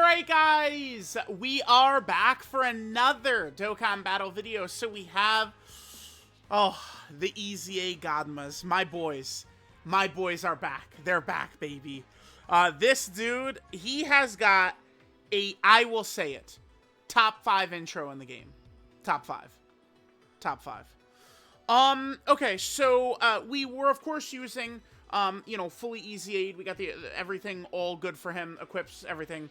Alright guys, we are back for another Dokkan battle video. So we have, the EZA Godmas, my boys. My boys are back. They're back, baby. This dude, he has got I will say it, top 5 intro in the game. Top 5. Top 5. Okay, so, we were, of course, using, fully EZA'd. We got everything all good for him, equips, everything,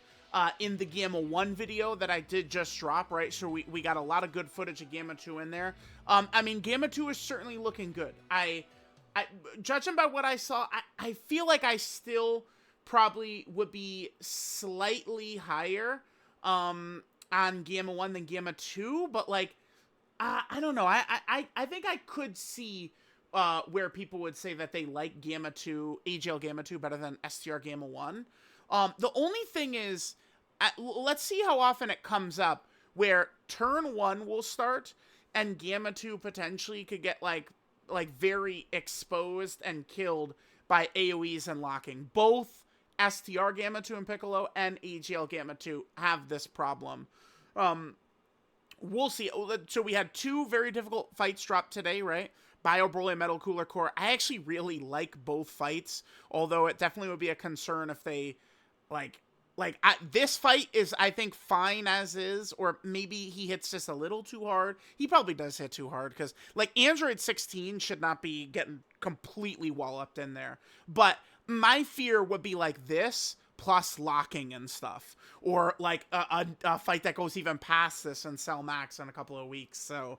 in the Gamma 1 video that I did just drop, right? So we got a lot of good footage of Gamma 2 in there. I mean, Gamma 2 is certainly looking good. Judging by what I saw, I feel like I still probably would be slightly higher, on Gamma 1 than Gamma 2, but, like, I don't know. I think I could see where people would say that they like Gamma 2, AGL Gamma 2 better than STR Gamma 1. The only thing is, let's see how often it comes up where turn 1 will start and Gamma 2 potentially could get like very exposed and killed by AoEs and locking. Both STR Gamma 2 and Piccolo and AGL Gamma 2 have this problem. We'll see. So we had 2 very difficult fights drop today, right? Bio Broly, Metal Cooler Core. I actually really like both fights, although it definitely would be a concern if they, this fight is, I think, fine as is, or maybe he hits just a little too hard. He probably does hit too hard, because, Android 16 should not be getting completely walloped in there. But my fear would be this, plus locking and stuff, or a fight that goes even past this and Cell Max in a couple of weeks. So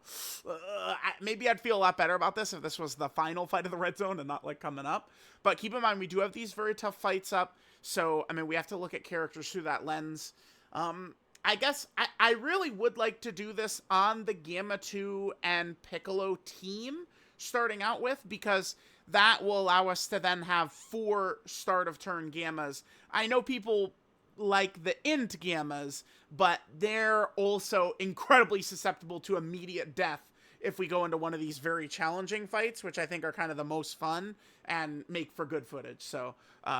maybe I'd feel a lot better about this if this was the final fight of the Red Zone and not coming up. But keep in mind, we do have these very tough fights up, so I mean, we have to look at characters through that lens. I guess I really would like to do this on the Gamma 2 and Piccolo team starting out with, because that will allow us to then have 4 start of turn Gammas. I know people like the int Gammas, but they're also incredibly susceptible to immediate death if we go into one of these very challenging fights, which I think are kind of the most fun and make for good footage. So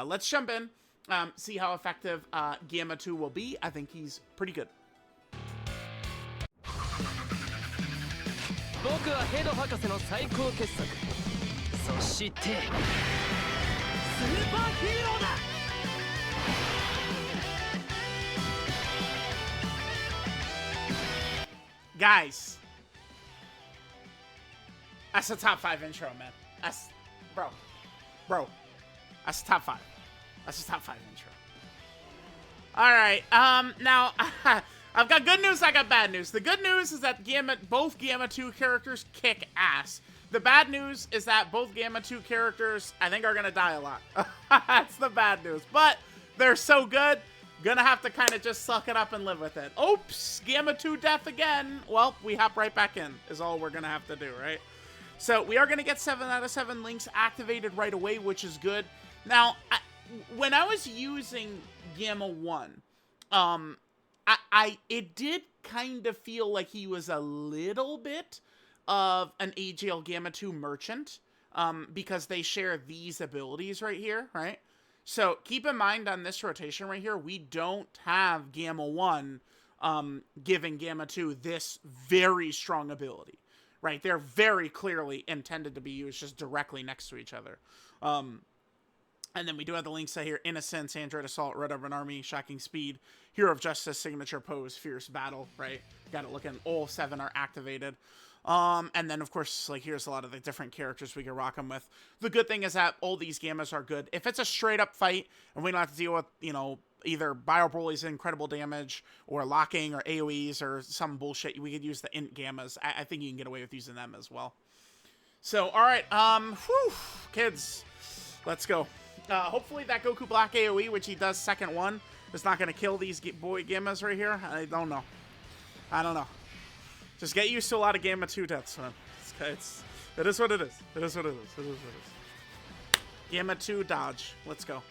let's jump in, see how effective Gamma 2 will be. I think he's pretty good. Guys, that's a top 5 intro, man. That's, bro, that's a top 5. That's a top 5 intro. All right, now I've got good news. I got bad news. The good news is that both Gamma 2 characters kick ass. The bad news is that both Gamma 2 characters, I think, are gonna die a lot. That's the bad news. But they're so good, gonna have to kind of just suck it up and live with it. Oops, Gamma 2 death again. Well, we hop right back in, is all we're gonna have to do, right? So we are gonna get 7 out of 7 links activated right away, which is good. Now, when I was using Gamma 1, it did kind of feel like he was a little bit of an AGL Gamma 2 merchant, because they share these abilities right here, right? So keep in mind on this rotation right here, we don't have Gamma 1 giving Gamma 2 this very strong ability, right? They're very clearly intended to be used just directly next to each other. And then we do have the links out here: Innocence, Android Assault, Red Urban Army, Shocking Speed, Hero of Justice, Signature Pose, Fierce Battle, right? Got it looking, all 7 are activated. And then, of course, here's a lot of the different characters we can rock them with. The good thing is that all these Gammas are good. If it's a straight-up fight, and we don't have to deal with, either Bio Broly's incredible damage, or locking, or AoEs, or some bullshit, we could use the int Gammas. I think you can get away with using them as well. So, alright, kids, let's go. Hopefully that Goku Black AoE, which he does second 1, is not going to kill these boy Gammas right here. I don't know. I don't know. Just get used to a lot of Gamma 2 deaths, man. It is what it is. It is what it is. It is what it is. Gamma 2 dodge. Let's go.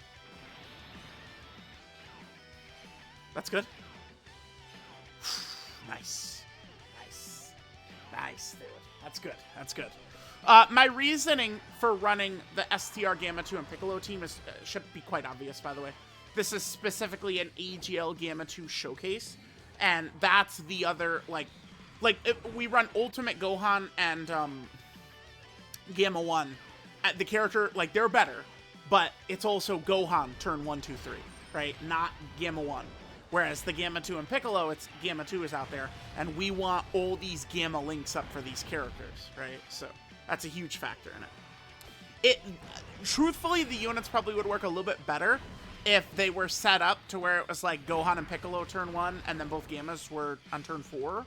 That's good. Nice. Nice. Nice, dude. That's good. That's good. My reasoning for running the STR Gamma 2 and Piccolo team should be quite obvious, by the way. This is specifically an AGL Gamma 2 showcase, and that's the other, we run Ultimate Gohan and Gamma 1. The character, like, they're better, but it's also Gohan turn 1, 2, 3, right? Not Gamma 1. Whereas the Gamma 2 and Piccolo, it's Gamma 2 is out there, and we want all these Gamma links up for these characters, right? So that's a huge factor in it. Truthfully, the units probably would work a little bit better if they were set up to where it was like Gohan and Piccolo turn 1, and then both Gammas were on turn 4.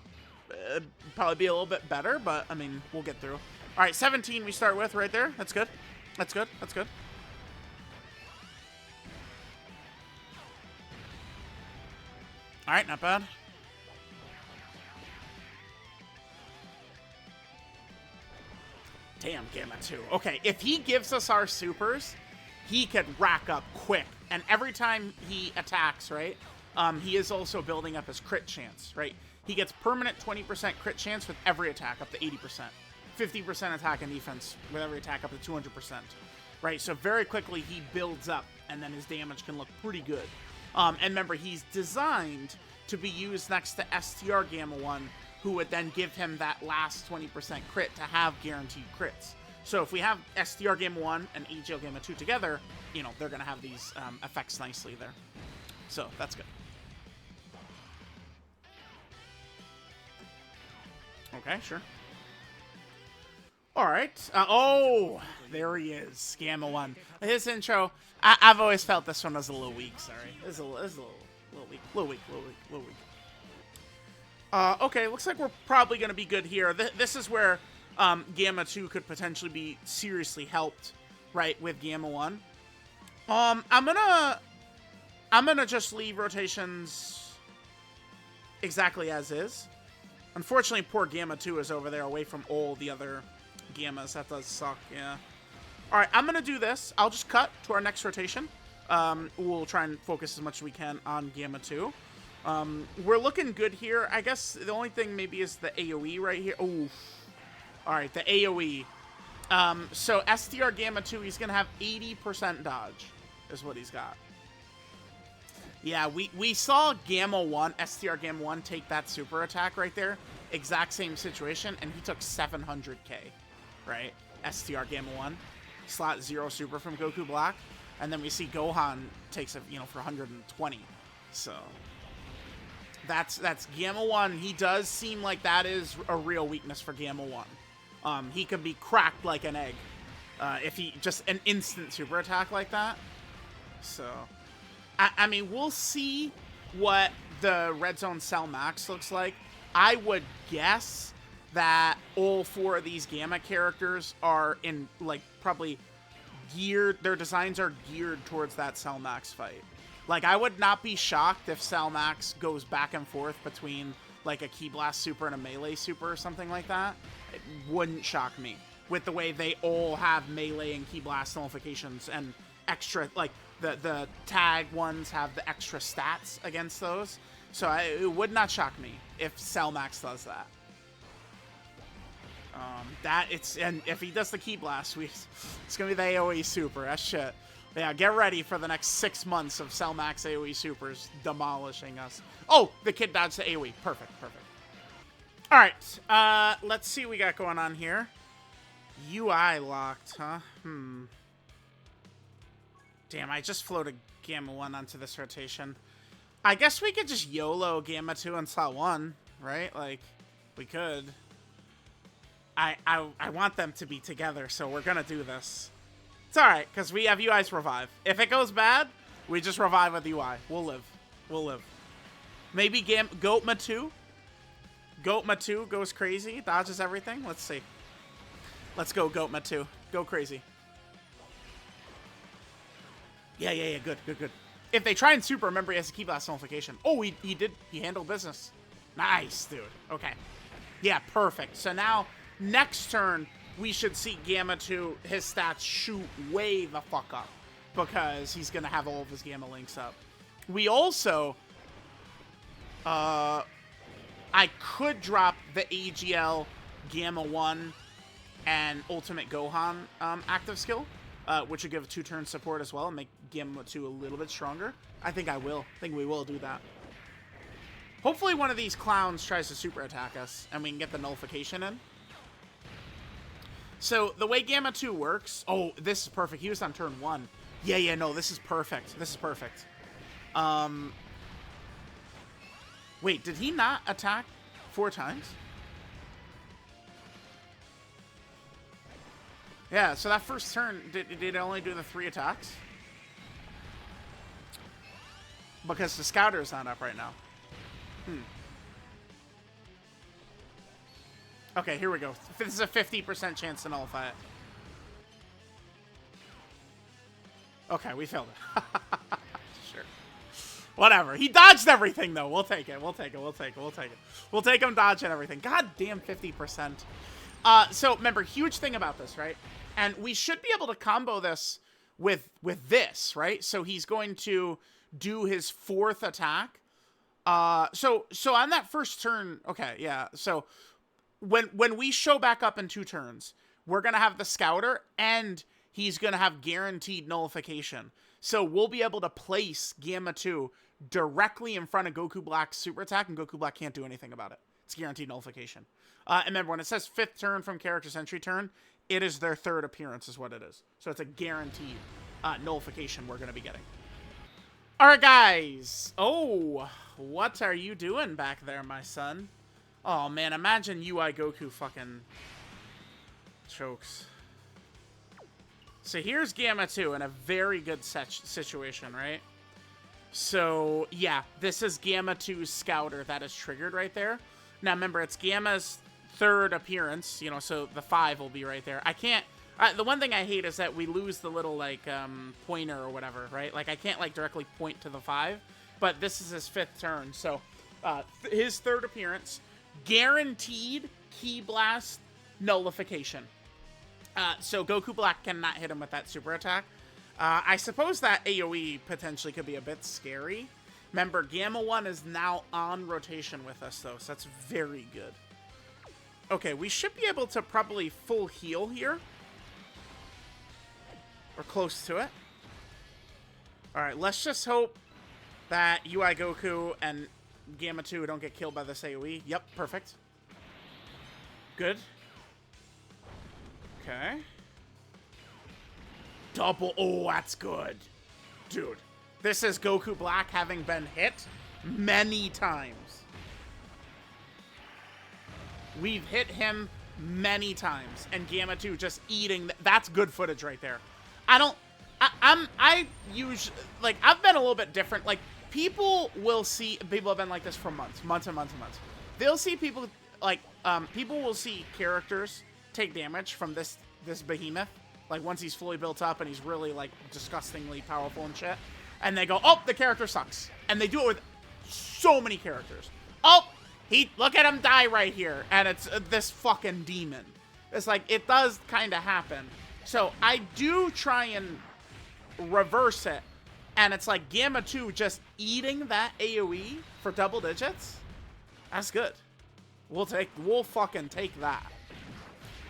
It'd probably be a little bit better, but, I mean, we'll get through. All right, 17 we start with right there. That's good. That's good. That's good. All right, not bad. Damn, Gamma 2. Okay, if he gives us our supers, he could rack up quick. And every time he attacks, right, he is also building up his crit chance, right? He gets permanent 20% crit chance with every attack up to 80%. 50% attack and defense with every attack up to 200%, right? So very quickly he builds up, and then his damage can look pretty good. And remember, he's designed to be used next to STR Gamma 1, who would then give him that last 20% crit to have guaranteed crits. So if we have STR Gamma 1 and AGL Gamma 2 together, you know, they're going to have these effects nicely there. So that's good. Okay, sure. All right. Oh, there he is, Gamma 1. His intro, I've always felt this one was a little weak, sorry. It's a little weak. Little weak. Okay, looks like we're probably going to be good here. This is where Gamma 2 could potentially be seriously helped, right, with Gamma 1. I'm gonna just leave rotations exactly as is. Unfortunately, poor Gamma 2 is over there away from all the other Gammas. That does suck, yeah. All right, I'm gonna do this. I'll just cut to our next rotation. We'll try and focus as much as we can on Gamma 2. We're looking good here. I guess the only thing maybe is the AoE right here. Oof. All right, the AoE. So STR Gamma 2, he's going to have 80% dodge is what he's got. Yeah, we saw Gamma 1, STR Gamma 1, take that super attack right there. Exact same situation, and he took 700k, right? STR Gamma 1. Slot 0 super from Goku Black. And then we see Gohan takes it, you know, for 120. So that's Gamma 1. He does seem like that is a real weakness for Gamma 1. He can be cracked like an egg if he just an instant super attack like that. So, I mean, we'll see what the Red Zone Cell Max looks like. I would guess that all 4 of these Gamma characters are in, like, probably geared, their designs are geared towards that Cell Max fight. Like, I would not be shocked if Cell Max goes back and forth between, like, a Ki Blast super and a Melee super or something like that. It wouldn't shock me with the way they all have Melee and Ki Blast nullifications and extra, like, the tag ones have the extra stats against those. So it would not shock me if Cell Max does that. And if he does the Ki Blast, it's gonna be the AoE super. That's shit. Yeah, get ready for the next 6 months of Cell Max AoE supers demolishing us. Oh, the kid dodged the AoE. Perfect. All right, let's see what we got going on here. UI locked, huh? Damn, I just floated Gamma 1 onto this rotation. I guess we could just YOLO Gamma 2 on slot 1, right? Like, we could. I want them to be together, so we're gonna do this. It's alright, because we have UI's revive. If it goes bad, we just revive with UI. We'll live. Maybe Goatma 2? Goatma 2 goes crazy, dodges everything? Let's see. Let's go, Goatma 2. Go crazy. Yeah, good. If they try and super, remember he has a Ki Blast nullification. Oh, he did. He handled business. Nice, dude. Okay. Yeah, perfect. So now, next turn, we should see Gamma 2, his stats shoot way the fuck up. Because he's going to have all of his Gamma links up. We also... I could drop the AGL Gamma 1 and Ultimate Gohan active skill. Which would give 2-turn support as well and make Gamma 2 a little bit stronger. I think I will. I think we will do that. Hopefully one of these clowns tries to super attack us, and we can get the nullification in. So, the way Gamma 2 works... Oh, this is perfect. He was on turn 1. Yeah, no, this is perfect. This is perfect. Wait, did he not attack 4 times? Yeah, so that first turn, did it only do the 3 attacks? Because the Scouter's not up right now. Okay, here we go. This is a 50% chance to nullify it. Okay, we failed it. Sure. Whatever. He dodged everything, though. We'll take it. We'll take it. We'll take it. We'll take it. We'll take him dodging everything. God damn 50%. So, remember, huge thing about this, right? And we should be able to combo this with this, right? So he's going to do his 4th attack. So on that first turn, okay, yeah. So when we show back up in 2 turns, we're going to have the Scouter, and he's going to have guaranteed nullification. So we'll be able to place Gamma 2 directly in front of Goku Black's super attack, and Goku Black can't do anything about it. It's guaranteed nullification. And remember, when it says 5th turn from character's entry turn, it is their 3rd appearance is what it is. So it's a guaranteed nullification we're going to be getting. All right, guys. Oh, what are you doing back there, my son? Oh, man, imagine UI Goku fucking chokes. So here's Gamma 2 in a very good situation, right? So, yeah, this is Gamma 2's Scouter that is triggered right there. Now, remember, it's Gamma's 3rd appearance, you know, so the 5 will be right there. I can't... the one thing I hate is that we lose the little, like, pointer or whatever, right? Like, I can't, like, directly point to the 5, but this is his 5th turn. So, his 3rd appearance, guaranteed Ki Blast nullification. So Goku Black cannot hit him with that super attack. I suppose that AoE potentially could be a bit scary. Remember, Gamma 1 is now on rotation with us, though, so that's very good. Okay, we should be able to probably full heal here. Or close to it. Alright, let's just hope that UI Goku and Gamma 2 don't get killed by this AoE. Yep, perfect. Good. Okay. Double. Oh, that's good. Dude, this is Goku Black having been hit many times. We've hit him many times, and Gamma 2 just eating. That's good footage right there. I usually, like, I've been a little bit different. Like, people have been like this for months and months and months. They'll see people, like, people will see characters take damage from this behemoth, like, once he's fully built up and he's really, like, disgustingly powerful and shit. And they go, oh, the character sucks. And they do it with so many characters. Oh, look at him die right here. And it's this fucking demon. It's like, it does kind of happen. So I do try and reverse it. And it's like Gamma 2 just eating that AoE for double digits. That's good. We'll fucking take that.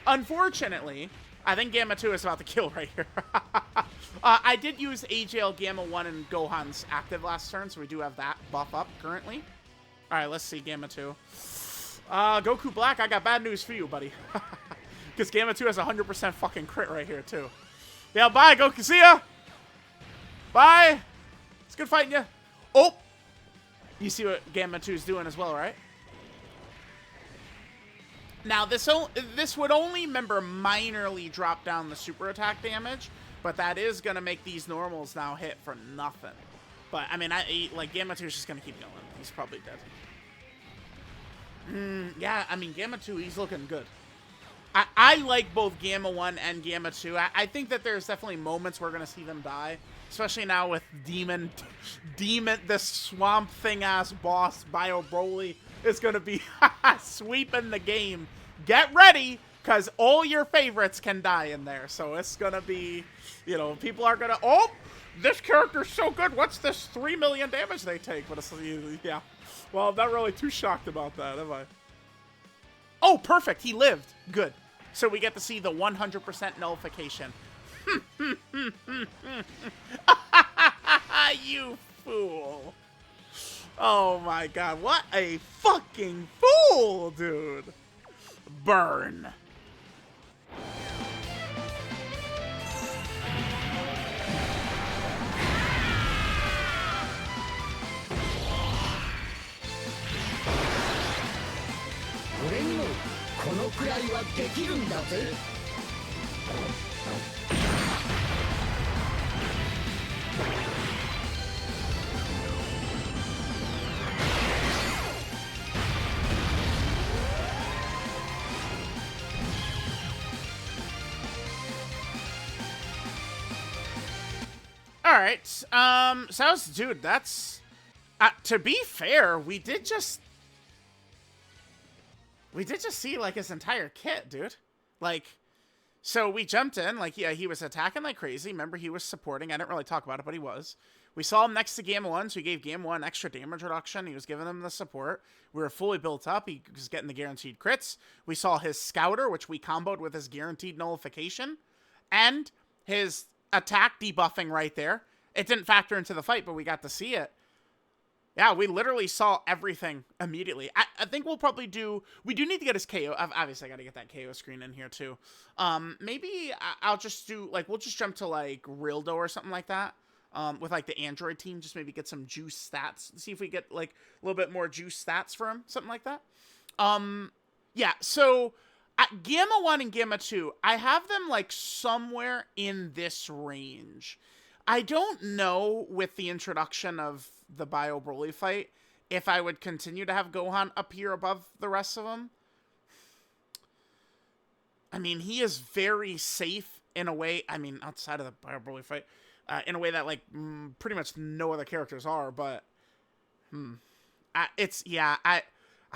Unfortunately, I think Gamma 2 is about to kill right here. I did use AGL Gamma 1 and Gohan's active last turn, so we do have that buff up currently. Alright, let's see Gamma 2. Goku Black, I got bad news for you, buddy. Because Gamma 2 has 100% fucking crit right here, too. Yeah, bye, Goku. See ya! Bye! It's good fighting you. Oh! You see what Gamma 2 is doing as well, right? Now, this would only, remember, minorly drop down the super attack damage, but that is going to make these normals now hit for nothing. But, I mean, like, Gamma 2 is just going to keep going. He's probably dead. Yeah, I mean, Gamma 2, he's looking good. I like both Gamma 1 and Gamma 2. I think that there's definitely moments we're going to see them die. Especially now with Demon, this Swamp Thing-ass boss, Bio Broly, is going to be sweeping the game. Get ready, because all your favorites can die in there. So it's going to be, you know, people are going to, oh, this character's so good. What's this 3 million damage they take? But it's, yeah. Well, I'm not really too shocked about that, am I? Oh, perfect. He lived. Good. So we get to see the 100% nullification. You fool. Oh my god, what a fucking fool, dude. Burn. Alright, so that was, dude, that's, to be fair, we did just see, like, his entire kit, dude. Like, so we jumped in, like, yeah, he was attacking like crazy. Remember, he was supporting. I didn't really talk about it, but he was. We saw him next to Gamma 1, so he gave Gamma 1 extra damage reduction. He was giving him the support. We were fully built up. He was getting the guaranteed crits. We saw his Scouter, which we comboed with his guaranteed nullification. And his attack debuffing right there. It didn't factor into the fight, but we got to see it. Yeah, we literally saw everything immediately. I think we'll probably do... We do need to get his KO. Obviously, I got to get that KO screen in here, too. Maybe I'll just do... Like, we'll just jump to, like, Rildo or something like that. With, like, the Android team. Just maybe get some juice stats. See if we get, like, a little bit more juice stats for him. Something like that. Yeah, so... At Gamma 1 and Gamma 2, I have them, like, somewhere in this range. I don't know, with the introduction of the Bio Broly fight, if I would continue to have Gohan up here above the rest of them. I mean, he is very safe in a way, I mean, outside of the Bio Broly fight, in a way that, like, pretty much no other characters are, but, it's, yeah, I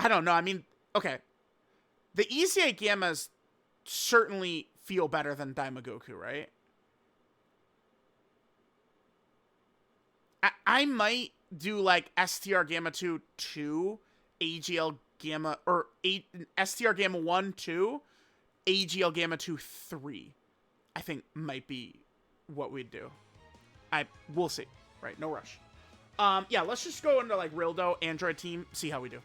don't know, I mean, okay, the EZA Gammas certainly feel better than Daimagoku, right? I might do, like, STR Gamma 2, 2, AGL Gamma, or STR Gamma 1, 2, AGL Gamma 2, 3. I think might be what we'd do. We'll see. Right, no rush. Yeah, let's just go into, like, Rildo, Android team, see how we do.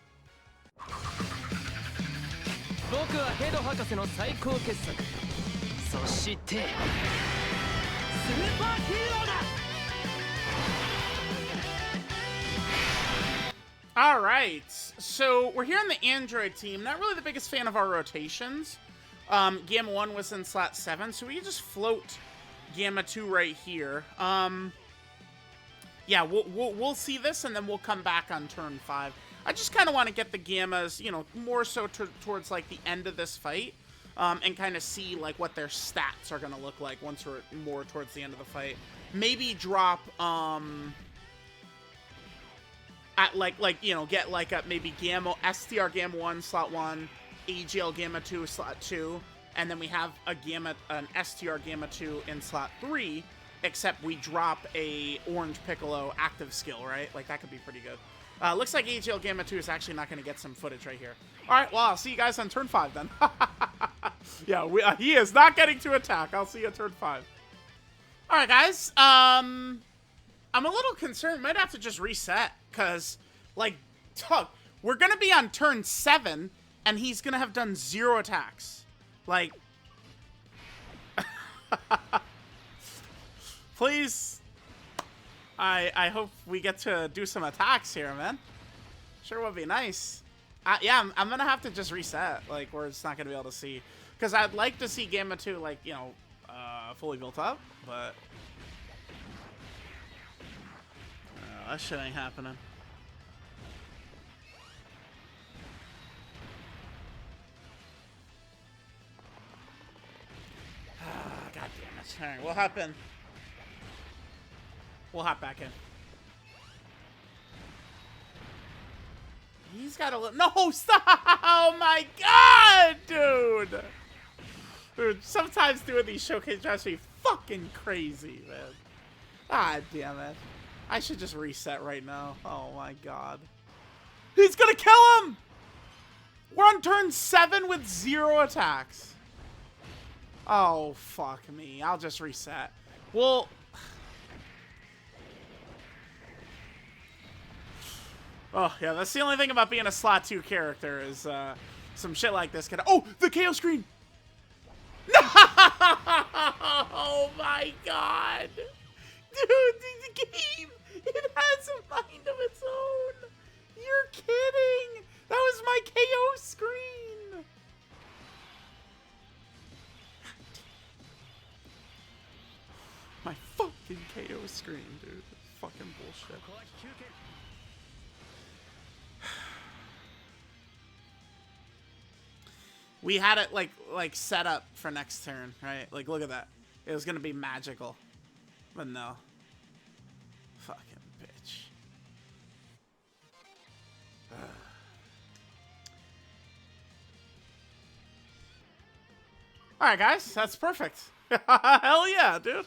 Alright, so we're here on the Android team. Not really the biggest fan of our rotations. Gamma 1 was in slot 7, so we can just float Gamma 2 right here. Yeah, we'll see this, and then we'll come back on turn 5. I just kind of want to get the Gammas, you know, more so towards, like, the end of this fight, and kind of see, like, what their stats are going to look like once we're more towards the end of the fight. Maybe drop, at, like, you know, get, like, a maybe STR Gamma 1, slot 1, AGL Gamma 2, slot 2, and then we have an STR Gamma 2 in slot 3, except we drop a Orange Piccolo active skill, right? Like, that could be pretty good. Looks like AGL Gamma 2 is actually not going to get some footage right here. Alright, well, I'll see you guys on turn 5 then. Yeah, he is not getting to attack. I'll see you at turn 5. Alright, guys. I'm a little concerned. Might have to just reset. Because, like, we're going to be on turn 7, and he's going to have done 0 attacks. Like, please... I hope we get to do some attacks here, man. Sure would be nice. Yeah, I'm going to have to just reset, like, where it's not going to be able to see. Because I'd like to see Gamma 2, like, you know, fully built up, but... that shit ain't happening. God damn it. Alright, we'll hop in. We'll hop back in. He's got a little... No, stop! Oh my god, dude! Dude, sometimes doing these showcase drives me fucking crazy, man. Ah, damn it. I should just reset right now. Oh my god. He's gonna kill him! We're on turn 7 with 0 attacks. Oh, fuck me. I'll just reset. Well... Oh, yeah, that's the only thing about being a slot 2 character is some shit like this can— oh, the KO screen! No! Oh my god! Dude, the game, it has a mind of its own! You're kidding! That was my KO screen! My fucking KO screen, dude. Fucking bullshit. We had it like set up for next turn, right? Like, look at that. It was gonna be magical, but no. Fucking bitch. All right, guys, that's perfect. Hell yeah, dude.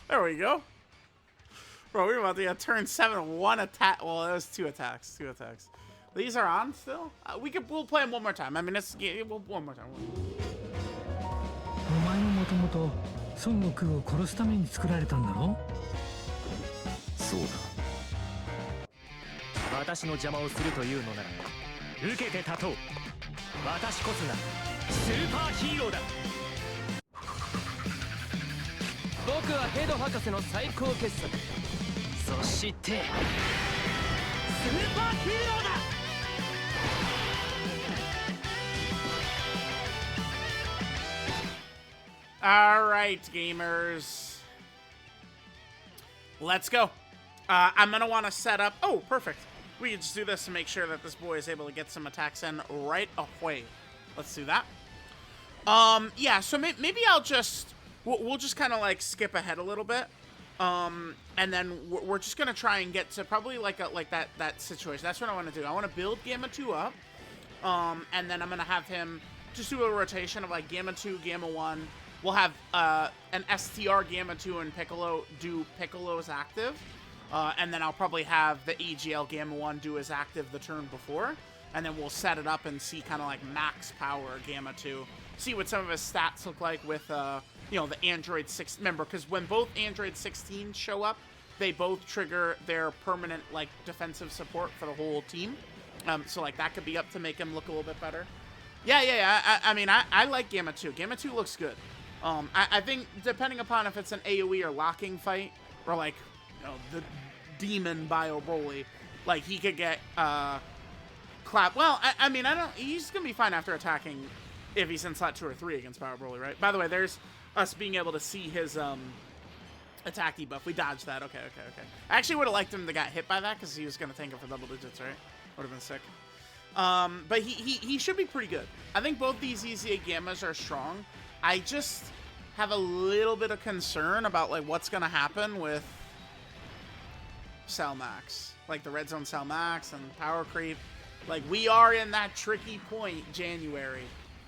There we go. Bro, we were about to get turn 7, 1 attack. Well, that was 2 attacks. 2 attacks. These are on still? We'll play them one more time. I mean, one more time. お前ももともと孫悟空を殺すために作られたんだろ？そうだ。私の邪魔をするというのなら受けて立とう。私こそがスーパーヒーローだ。僕はヘド博士の最高傑作。そしてスーパーヒーローだ。All right, gamers. Let's go. I'm going to want to set up... oh, perfect. We can just do this to make sure that this boy is able to get some attacks in right away. Let's do that. Yeah, so maybe I'll just... we'll just kind of like skip ahead a little bit. And then we're just going to try and get to probably like that situation. That's what I want to do. I want to build Gamma 2 up. And then I'm going to have him just do a rotation of like Gamma 2, Gamma 1. We'll have an STR Gamma 2 and Piccolo do Piccolo's active. And then I'll probably have the AGL Gamma 1 do his active the turn before. And then we'll set it up and see kind of like max power Gamma 2. See what some of his stats look like with, you know, the Android 6. Remember, because when both Android 16 show up, they both trigger their permanent, like, defensive support for the whole team. So, like, that could be up to make him look a little bit better. Yeah. I mean, I like Gamma 2. Gamma 2 looks good. I think, depending upon if it's an AoE or locking fight, or, like, you know, the demon Bio Broly, like, he could get, clap. Well, I mean, he's gonna be fine after attacking if he's in slot 2 or 3 against Power Broly, right? By the way, there's us being able to see his, attack debuff. We dodged that. Okay. I actually would have liked him to get hit by that, because he was gonna tank it for double digits, right? Would have been sick. But he should be pretty good. I think both these EZA Gammas are strong. I just have a little bit of concern about, like, what's going to happen with Cell Max. Like, the Red Zone Cell Max and Power Creep. Like, we are in that tricky point, January.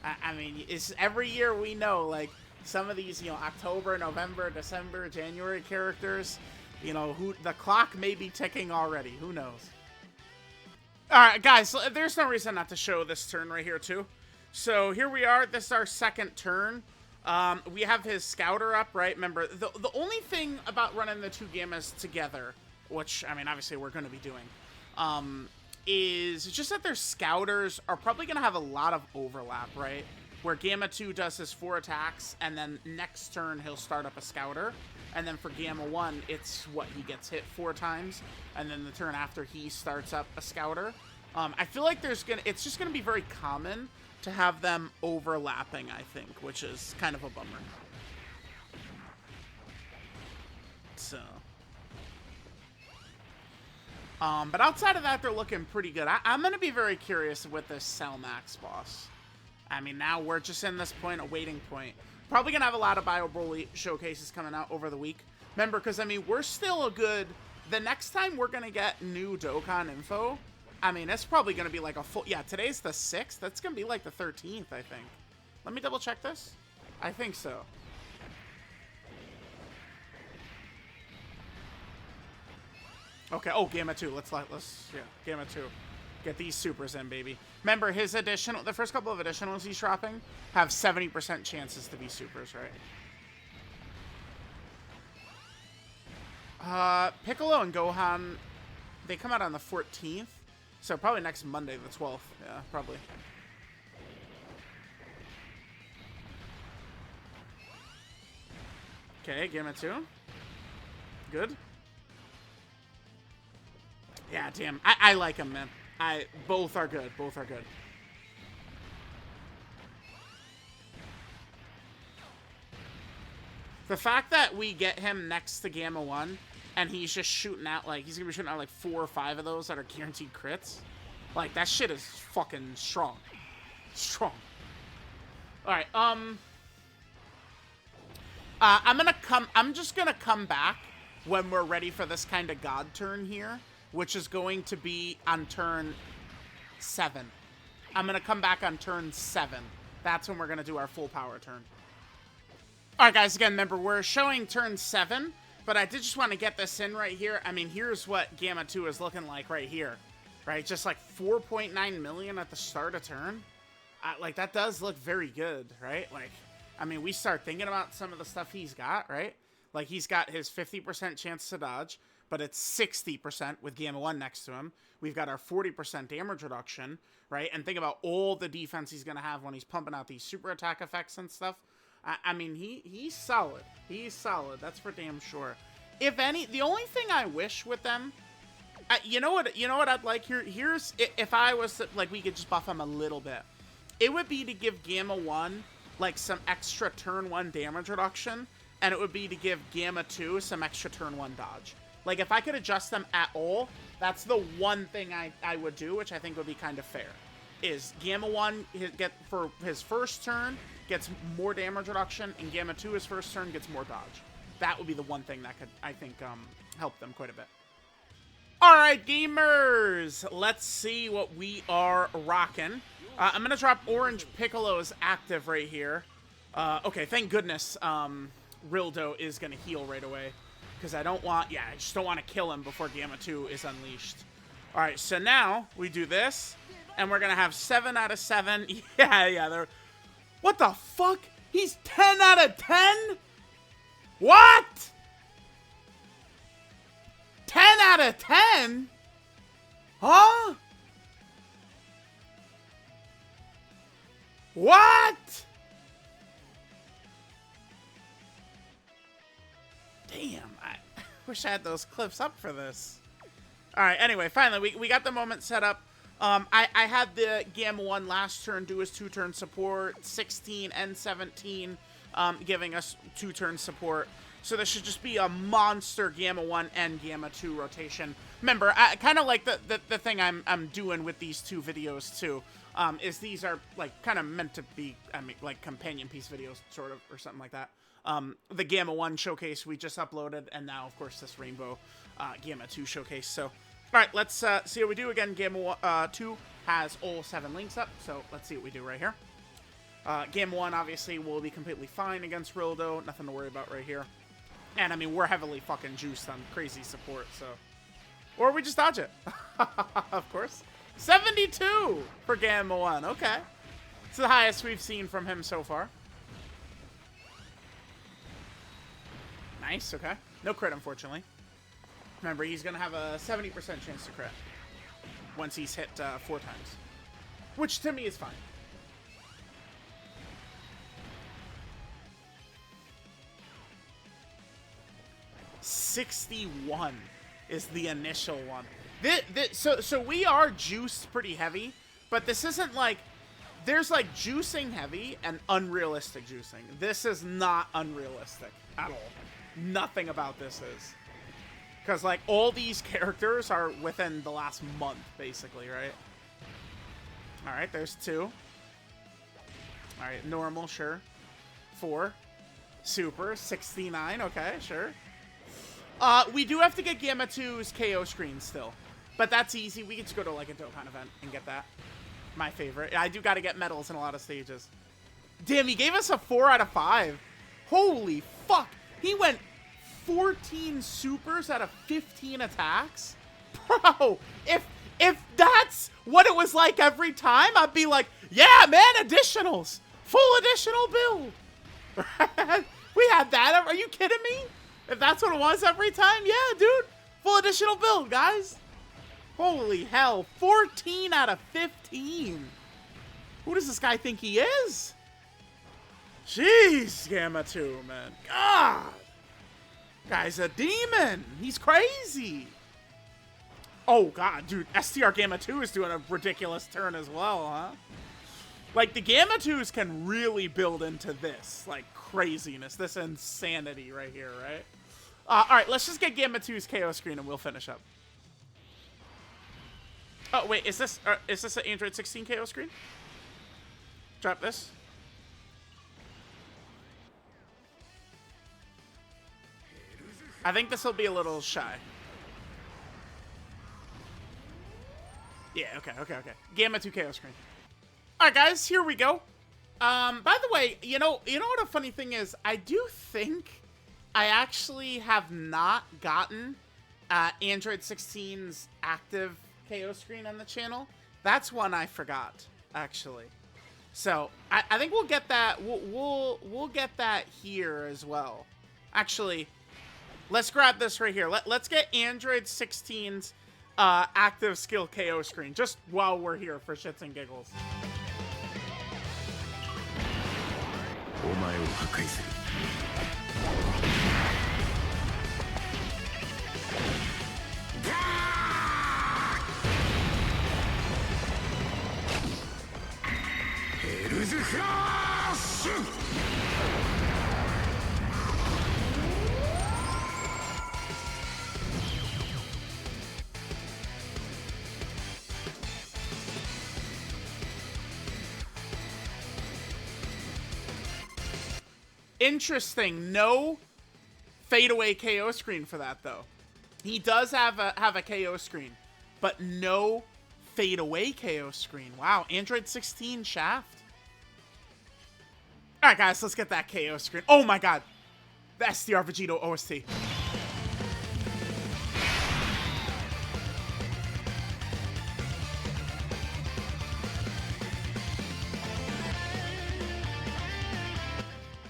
I mean, it's every year we know, like, some of these, you know, October, November, December, January characters, you know, the clock may be ticking already. Who knows? All right, guys, there's no reason not to show this turn right here, too. So here we are. This is our second turn. We have his Scouter up, right? Remember, the only thing about running the two Gammas together, which, I mean, obviously we're going to be doing, is just that their Scouters are probably going to have a lot of overlap, right? Where Gamma 2 does his 4 attacks, and then next turn he'll start up a Scouter. And then for Gamma 1, it's what, he gets hit 4 times, and then the turn after he starts up a Scouter. I feel like it's just gonna be very common to have them overlapping, I think, which is kind of a bummer. So, but outside of that, they're looking pretty good. I'm gonna be very curious with this Cell Max boss. I mean, now we're just in this point, a waiting point. Probably gonna have a lot of Bio Broly showcases coming out over the week. Remember, because I mean, we're still a good. The next time we're gonna get new Dokkan info, I mean, it's probably gonna be like a full. Yeah, today's the 6th. That's gonna be like the 13th, I think. Let me double check this. I think so. Okay. Oh, Gamma 2. Let's yeah, Gamma 2. Get these supers in, baby. Remember, his additional, the first couple of additionals he's dropping have 70% chances to be supers, right? Piccolo and Gohan, they come out on the 14th. So probably next Monday, the 12th. Yeah, probably. Okay, Gamma 2. Good. Yeah, damn. I like them, man. Both are good. Both are good. The fact that we get him next to Gamma 1 and he's just shooting out, like, he's gonna be shooting out like 4 or 5 of those that are guaranteed crits. Like, that shit is fucking strong. Strong. Alright, I'm just gonna come back when we're ready for this kind of god turn here, which is going to be on turn 7. I'm gonna come back on turn 7. That's when we're gonna do our full power turn. Alright guys, again, remember, we're showing turn 7, but I did just want to get this in right here. I mean, here's what Gamma 2 is looking like right here. Right, just like 4.9 million at the start of turn. Like, that does look very good, right? Like, I mean, we start thinking about some of the stuff he's got, right? Like, he's got his 50% chance to dodge, but it's 60% with Gamma 1 next to him. We've got our 40% damage reduction, right? And think about all the defense he's going to have when he's pumping out these super attack effects and stuff. I mean, he's solid. He's solid. That's for damn sure. If any, the only thing I wish with them, you know what I'd like here? Here's, if I was to, like, we could just buff him a little bit. It would be to give Gamma 1, like, some extra turn 1 damage reduction, and it would be to give Gamma 2 some extra turn 1 dodge. Like, if I could adjust them at all, that's the one thing I would do, which I think would be kind of fair. Is Gamma 1, for his first turn, gets more damage reduction, and Gamma 2, his first turn, gets more dodge. That would be the one thing that could, I think, help them quite a bit. Alright, gamers! Let's see what we are rocking. I'm going to drop Orange Piccolo's active right here. Okay, thank goodness Rildo is going to heal right away. Because I just don't want to kill him before Gamma 2 is unleashed. Alright, so now we do this. And we're going to have 7 out of 7. Yeah, what the fuck? He's 10 out of 10? What? 10 out of 10? Huh? What? Damn, I wish I had those clips up for this. Alright, anyway, finally, we got the moment set up. I had the Gamma 1 last turn do his 2-turn support, 16 and 17 giving us 2-turn support. So this should just be a monster Gamma 1 and Gamma 2 rotation. Remember, I kind of like the thing I'm doing with these 2 videos too, is these are like kind of meant to be, I mean, like companion piece videos sort of, or something like that. The Gamma 1 showcase we just uploaded, and now of course this Rainbow Gamma 2 showcase. So alright, let's see what we do. Again, Gamma 2 has all 7 links up, so let's see what we do right here. Gamma 1 obviously will be completely fine against Rildo, nothing to worry about right here. And I mean, we're heavily fucking juiced on crazy support, so. Or we just dodge it. Of course. 72 for Gamma 1, okay. It's the highest we've seen from him so far. Nice, okay. No crit, unfortunately. Remember, he's going to have a 70% chance to crit once he's hit 4 times. Which, to me, is fine. $61 is the initial one. So we are juiced pretty heavy, but this isn't like... There's like juicing heavy and unrealistic juicing. This is not unrealistic at all. Nothing about this is. Because, like, all these characters are within the last month, basically, right? Alright, there's 2. Alright, normal, sure. 4. Super, 69, okay, sure. We do have to get Gamma 2's KO screen still. But that's easy. We can just go to, like, a Dokkan event and get that. My favorite. I do got to get medals in a lot of stages. Damn, he gave us a 4 out of 5. Holy fuck. He went 14 supers out of 15 attacks? Bro, if that's what it was like every time, I'd be like, yeah, man, additionals. Full additional build. We had that. Are you kidding me? If that's what it was every time, yeah, dude. Full additional build, guys. Holy hell, 14 out of 15. Who does this guy think he is? Jeez, Gamma 2, man. God. Guy's a demon. He's crazy. Oh, God, dude. STR Gamma 2 is doing a ridiculous turn as well, huh? Like, the Gamma 2s can really build into this, like, craziness. This insanity right here, right? All right, let's just get Gamma 2's KO screen and we'll finish up. Oh, wait, is this an Android 16 KO screen? Drop this. I think this will be a little shy. Yeah, okay. Gamma 2 KO screen. Alright, guys, here we go. By the way, you know what a funny thing is? I do think I actually have not gotten Android 16's active KO screen on the channel. That's one I forgot, actually. So I think we'll get that. We'll get that here as well. Actually, let's grab this right here. Let's get Android 16's active skill KO screen just while we're here for shits and giggles. お前を破壊する。ヘルズフラッシュ。Interesting. No fadeaway KO screen for that, though. He does have a KO screen, but no fadeaway KO screen. Wow, Android 16 Shaft. All right, guys, let's get that KO screen. Oh my God, the SDR Vegito OST.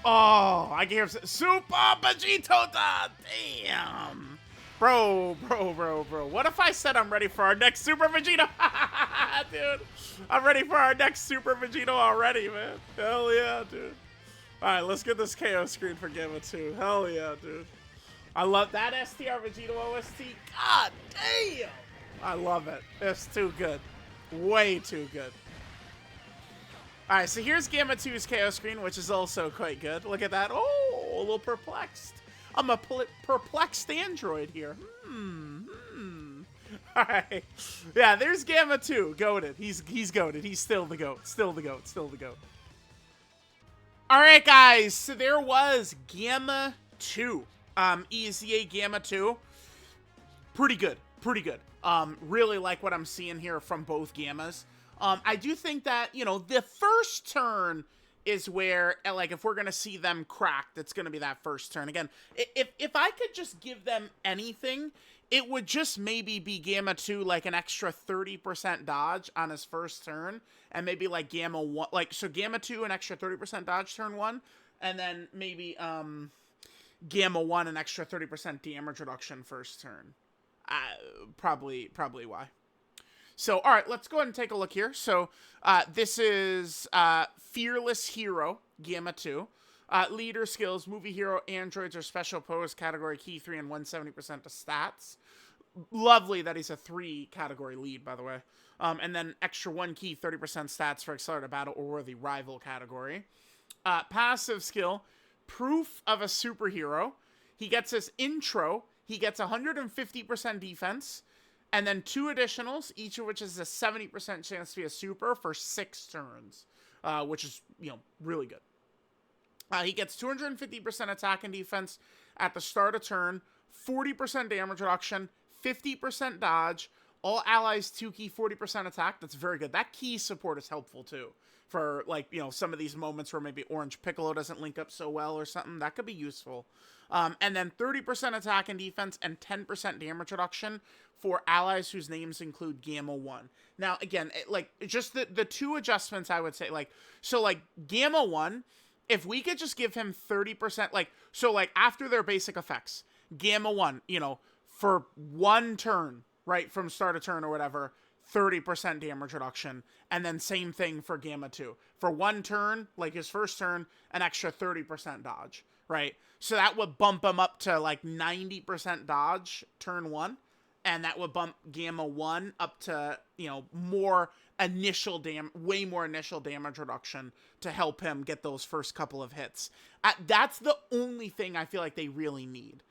Oh, I gave Super Vegito da! Damn. Bro. What if I said I'm ready for our next Super Vegito? Dude, I'm ready for our next Super Vegito already, man. Hell yeah, dude. Alright, let's get this KO screen for Gamma 2. Hell yeah, dude. I love that STR Vegito OST. God damn. I love it. It's too good. Way too good. Alright, so here's Gamma 2's KO screen, which is also quite good. Look at that. Oh, a little perplexed. I'm a perplexed android here. Alright. Yeah, there's Gamma 2. Goated. He's goated. He's still the GOAT. Still the GOAT. Alright, guys. So there was Gamma 2. EZA Gamma 2. Pretty good. Really like what I'm seeing here from both Gammas. I do think that, the first turn is where, like, if we're going to see them cracked, it's going to be that first turn. Again, if I could just give them anything, it would just maybe be Gamma 2, like, an extra 30% dodge on his first turn, and maybe, like, Gamma 1, like, so Gamma 2, an extra 30% dodge turn 1, and then maybe, Gamma 1, an extra 30% damage reduction first turn. Probably why. So, all right, let's go ahead and take a look here. So, this is Fearless Hero, Gamma 2. Leader skills, movie hero, androids, or special pose, category key 3 and 170% to stats. Lovely that he's a 3 category lead, by the way. And then extra 1 key, 30% stats for accelerated battle or worthy rival category. Passive skill, proof of a superhero. He gets his intro. He gets 150% defense. And then 2 additionals, each of which is a 70% chance to be a super for 6 turns, which is, really good. He gets 250% attack and defense at the start of turn, 40% damage reduction, 50% dodge, all allies 2 key, 40% attack. That's very good. That key support is helpful too for, like, some of these moments where maybe Orange Piccolo doesn't link up so well or something. That could be useful. And then 30% attack and defense and 10% damage reduction for allies whose names include Gamma 1. Now, again, just the 2 adjustments I would say, Gamma 1, if we could just give him 30%, after their basic effects, Gamma 1, for 1 turn, right, from start of turn or whatever, 30% damage reduction. And then same thing for Gamma 2. For one turn, like his first turn, an extra 30% dodge, right? So that would bump him up to like 90% dodge turn 1. And that would bump Gamma 1 up to, you know, way more initial damage reduction to help him get those first couple of hits. That's the only thing I feel like they really need.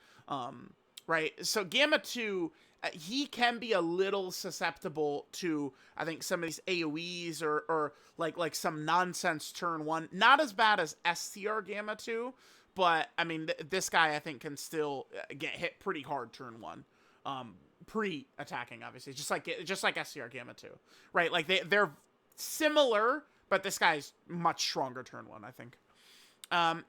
Right? So Gamma 2, he can be a little susceptible to, I think, some of these AoEs or like some nonsense turn 1. Not as bad as STR Gamma 2, but, I mean, this guy, I think, can still get hit pretty hard turn 1. Pre-attacking, obviously, just like SCR Gamma 2, right? Like they're similar, but this guy's much stronger turn 1, I think.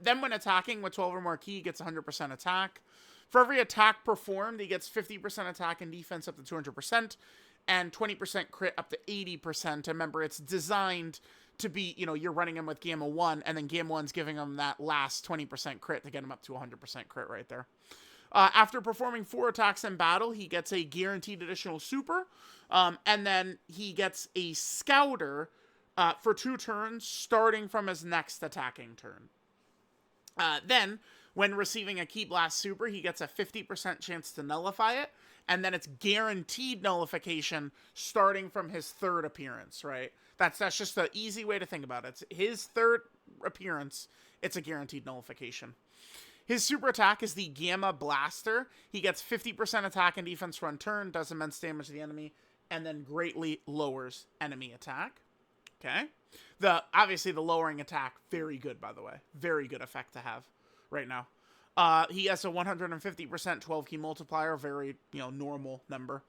Then when attacking with 12 or more ki, he gets 100% attack. For every attack performed, he gets 50% attack and defense up to 200%, and 20% crit up to 80%. And remember, it's designed to be, you know, you're running him with Gamma 1, and then Gamma 1's giving him that last 20% crit to get him up to 100% crit right there. After performing 4 attacks in battle, he gets a guaranteed additional super, and then he gets a Scouter for 2 turns, starting from his next attacking turn. Then, when receiving a Ki Blast super, he gets a 50% chance to nullify it, and then it's guaranteed nullification starting from his 3rd appearance, right? That's just the easy way to think about it. It's his 3rd appearance, it's a guaranteed nullification. His super attack is the Gamma Blaster. He gets 50% attack and defense for 1 turn, does immense damage to the enemy, and then greatly lowers enemy attack. Okay? Obviously, the lowering attack, very good, by the way. Very good effect to have right now. He has a 150% 12 key multiplier, very, you know, normal number.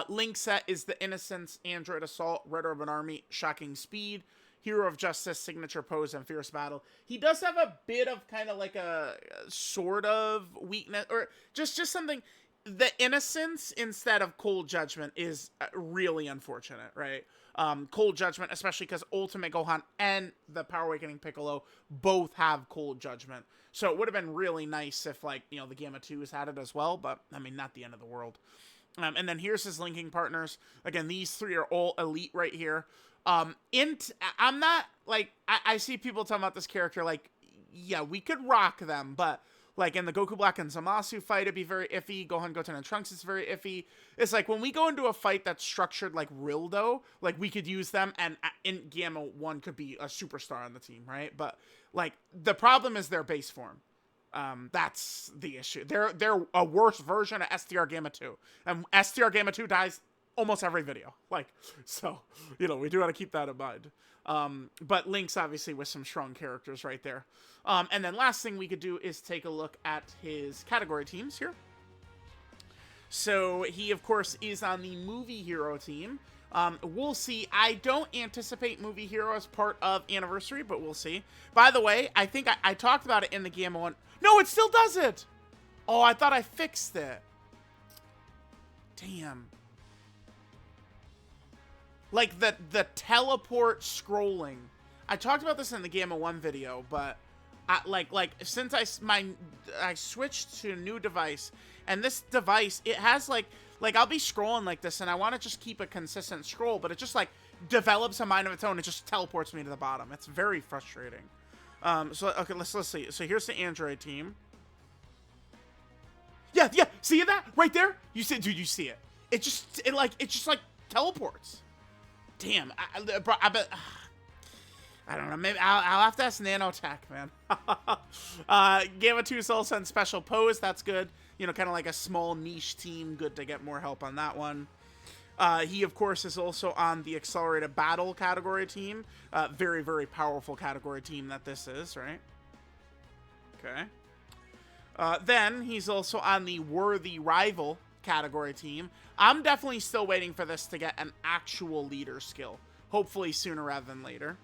Link set is the Innocence, Android Assault, Red Urban Army, Shocking Speed, Hero of Justice, Signature Pose, and Fierce Battle. He does have a bit of kind of like a sort of weakness, or just something. The Innocence instead of Cold Judgment is really unfortunate, right? Cold Judgment, especially because Ultimate Gohan and the Power Awakening Piccolo both have Cold Judgment. So it would have been really nice if, like, you know, the Gamma 2s had it as well, but, I mean, not the end of the world. And then here's his linking partners. Again, these 3 are all elite right here. I'm not, like, I see people talking about this character, like, yeah, we could rock them, but, like, in the Goku Black and Zamasu fight, it'd be very iffy. Gohan, Goten, and Trunks is very iffy. It's like, when we go into a fight that's structured like Rildo, like, we could use them, and in Gamma 1 could be a superstar on the team, right? But, like, the problem is their base form. That's the issue. They're a worse version of STR Gamma 2. And STR Gamma 2 dies almost every video. Like, so, you know, we do got to keep that in mind. But Link's obviously with some strong characters right there. And then last thing we could do is take a look at his category teams here. So he, of course, is on the Movie Hero team. We'll see. I don't anticipate Movie Hero as part of Anniversary, but we'll see. By the way, I think I talked about it in the Gamma 1. No, it still does it! Oh, I thought I fixed it. Damn. Like, the teleport scrolling. I talked about this in the Gamma 1 video, but since I switched to a new device, and this device, it has like I'll be scrolling like this, and I want to just keep a consistent scroll, but it just like develops a mind of its own. It just teleports me to the bottom. It's very frustrating. So okay, let's see. So here's the Android team. Yeah, see that right there? You see, dude, you see it? It just teleports. Damn, I bet. I don't know. Maybe I'll have to ask Nanotech, man. Gamma 2 Soul Send Special Pose. That's good. You know, kind of like a small niche team. Good to get more help on that one. He, of course, is also on the Accelerated Battle category team. Very, very powerful category team that this is, right? Okay. Then he's also on the Worthy Rival category team. I'm definitely still waiting for this to get an actual leader skill. Hopefully sooner rather than later.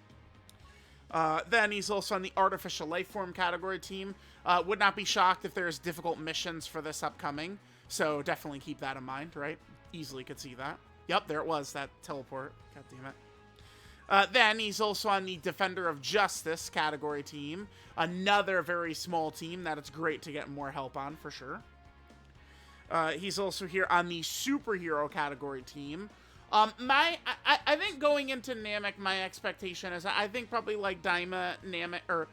Then he's also on the Artificial Lifeform category team. Would not be shocked if there's difficult missions for this upcoming. So definitely keep that in mind, right? Easily could see that. Yep, there it was, that teleport. God damn it. Then he's also on the Defender of Justice category team. Another very small team that it's great to get more help on, for sure. He's also here on the superhero category team. I think going into Namek, my expectation is, I think probably like Daima, Namek, or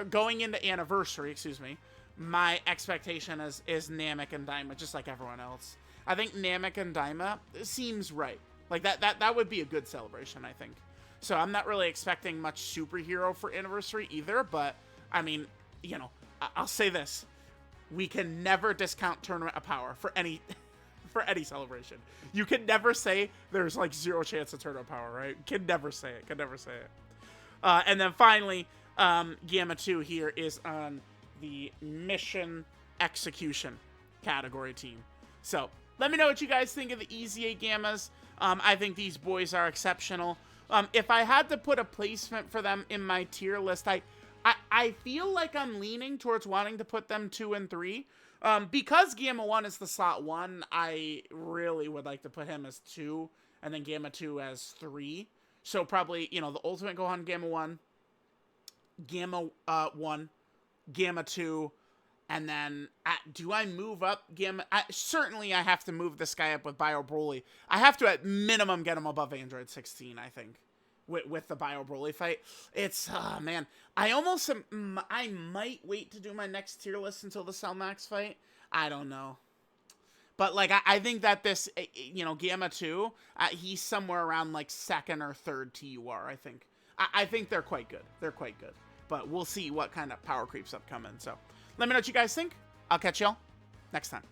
going into Anniversary, excuse me, my expectation is Namek and Daima, just like everyone else. I think Namek and Daima seems right. Like, that would be a good celebration, I think. So I'm not really expecting much superhero for Anniversary either, but, I mean, you know, I'll say this. We can never discount Tournament of Power for any for any celebration. You can never say there's like 0 chance of Tournament of Power, right? Can never say it. Can never say it. And then finally, Gamma 2 here is on the Mission Execution category team. So let me know what you guys think of the EZA Gammas. I think these boys are exceptional. If I had to put a placement for them in my tier list, I feel like I'm leaning towards wanting to put them 2 and 3. Because Gamma 1 is the slot 1, I really would like to put him as 2, and then Gamma 2 as 3. So probably, you know, the Ultimate Gohan Gamma 1, Gamma 1, Gamma 2, and then do I move up Gamma? Certainly I have to move this guy up with Bio Broly. I have to at minimum get him above Android 16, I think. With the Bio Broly fight. It's, man, I might wait to do my next tier list until the Cell Max fight. I don't know. But, like, I think that this, you know, Gamma 2, he's somewhere around, like, 2nd or 3rd TUR, I think. I think they're quite good. They're quite good. But we'll see what kind of power creeps upcoming. So, let me know what you guys think. I'll catch y'all next time.